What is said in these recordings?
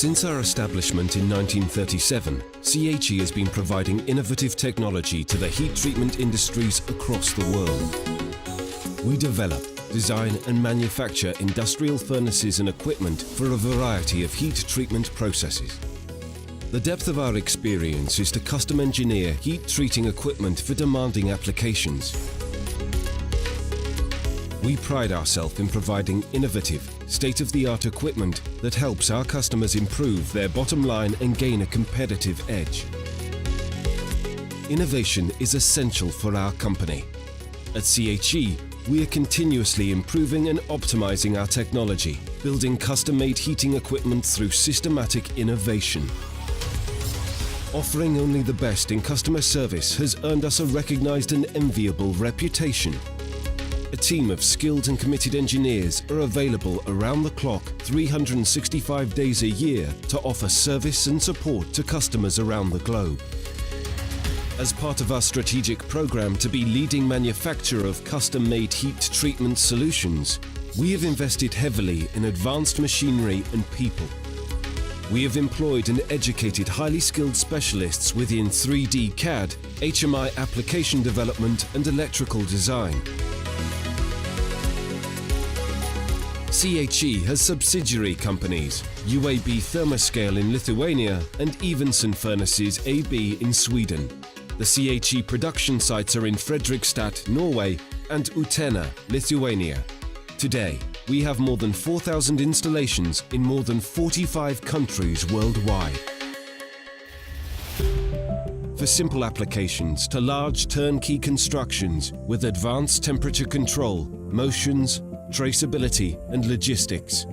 Since our establishment in 1937, CHE has been providing innovative technology to the heat treatment industries across the world. We develop, design and manufacture industrial furnaces and equipment for a variety of heat treatment processes. The depth of our experience is to custom engineer heat treating equipment for demanding applications. We pride ourselves in providing innovative, state-of-the-art equipment that helps our customers improve their bottom line and gain a competitive edge. Innovation is essential for our company. At CHE, we are continuously improving and optimizing our technology, building custom-made heating equipment through systematic innovation. Offering only the best in customer service has earned us a recognized and enviable reputation. A team of skilled and committed engineers are available around the clock 365 days a year to offer service and support to customers around the globe. As part of our strategic program to be leading manufacturer of custom-made heat treatment solutions, we have invested heavily in advanced machinery and people. We have employed and educated highly skilled specialists within 3D CAD, HMI application development and electrical design. CHE has subsidiary companies, UAB Thermoscale in Lithuania and Evensen Furnaces AB in Sweden. The CHE production sites are in Fredrikstad, Norway and Utena, Lithuania. Today, we have more than 4,000 installations in more than 45 countries worldwide. For simple applications to large turnkey constructions with advanced temperature control, motions, traceability and logistics.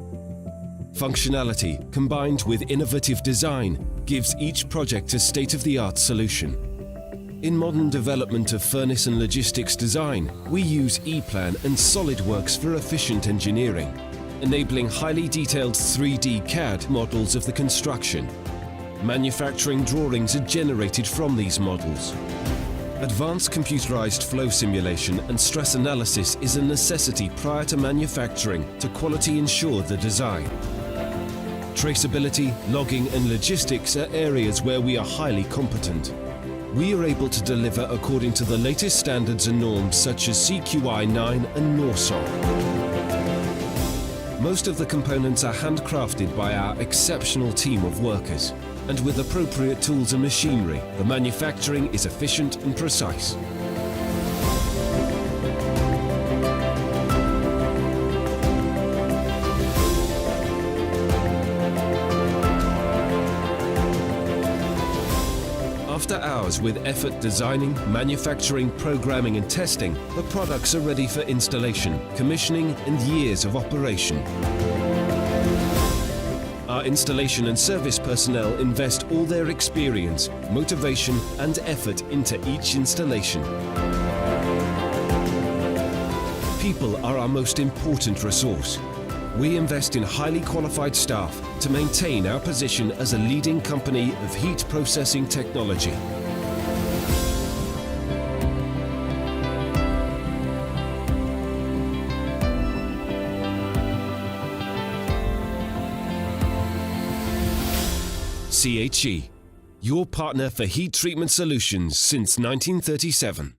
Functionality combined with innovative design gives each project a state-of-the-art solution. In modern development of furnace and logistics design, we use ePlan and SolidWorks for efficient engineering, enabling highly detailed 3D CAD models of the construction. Manufacturing drawings are generated from these models. Advanced computerized flow simulation and stress analysis is a necessity prior to manufacturing to quality ensure the design. Traceability, logging and logistics are areas where we are highly competent. We are able to deliver according to the latest standards and norms such as CQI 9 and NORSOC. Most of the components are handcrafted by our exceptional team of workers. And with appropriate tools and machinery, the manufacturing is efficient and precise. After hours with effort designing, manufacturing, programming and testing, the products are ready for installation, commissioning and years of operation. Our installation and service personnel invest all their experience, motivation and effort into each installation. People are our most important resource. We invest in highly qualified staff to maintain our position as a leading company of heat processing technology. CHE, your partner for heat treatment solutions since 1937.